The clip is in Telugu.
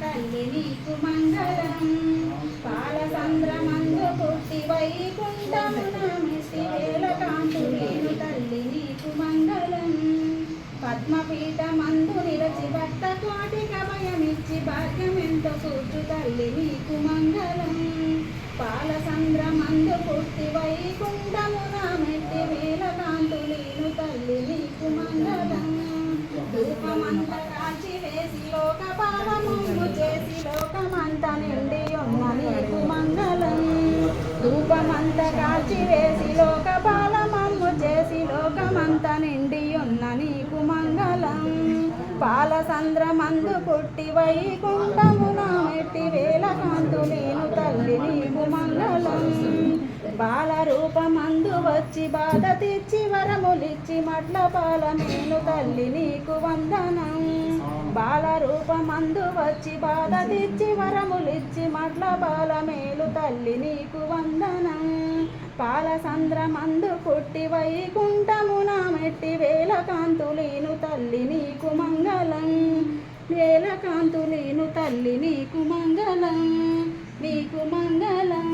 తల్లి నీకు మంగళం పాలసంద్రమందు పుట్టి వైకుంఠమున మెట్టి వేల కాంతులేను తల్లి నీకు మంగళం పద్మపీఠమందు నిలచి భక్త కోటిక భయమిచ్చి భాగ్యమెంతో కూర్చు తల్లి నీకు మంగళం పాలసంద్రమందు పుట్టి వైకుంఠమున మెట్టి వేల కాంతులేను తల్లి నీకు మంగళం ధూపమంత కాల్చి వేసి లోకపాలముందు చేసి లోకమంత నిండి ఉన్న నీకు మంగళం ధూపమంత కాల్చి వేసి లోకపాలమమ్ము చేసి లోకమంత నిండి ఉన్న నీకు మంగళం పాలసంద్రమందు పుట్టి వైకుంఠమున మెట్టి వేల కాంతులేను తల్లి నీకు మంగళం బాలరూపమందు వచ్చి బాధ తెచ్చి వరములిచ్చి మట్ల పాలమేను తల్లి నీకు వందనం బాలరూపమందు వచ్చి బాధ తెచ్చి వరములిచ్చి మట్ల పాలమేలు తల్లి నీకు వందనం పాలసంద్రమందు పుట్టి వైకుంఠమున మెట్టి వేల కాంతులేను తల్లి నీకు మంగళం వేల కాంతులేను తల్లి నీకు మంగళం నీకు మంగళం.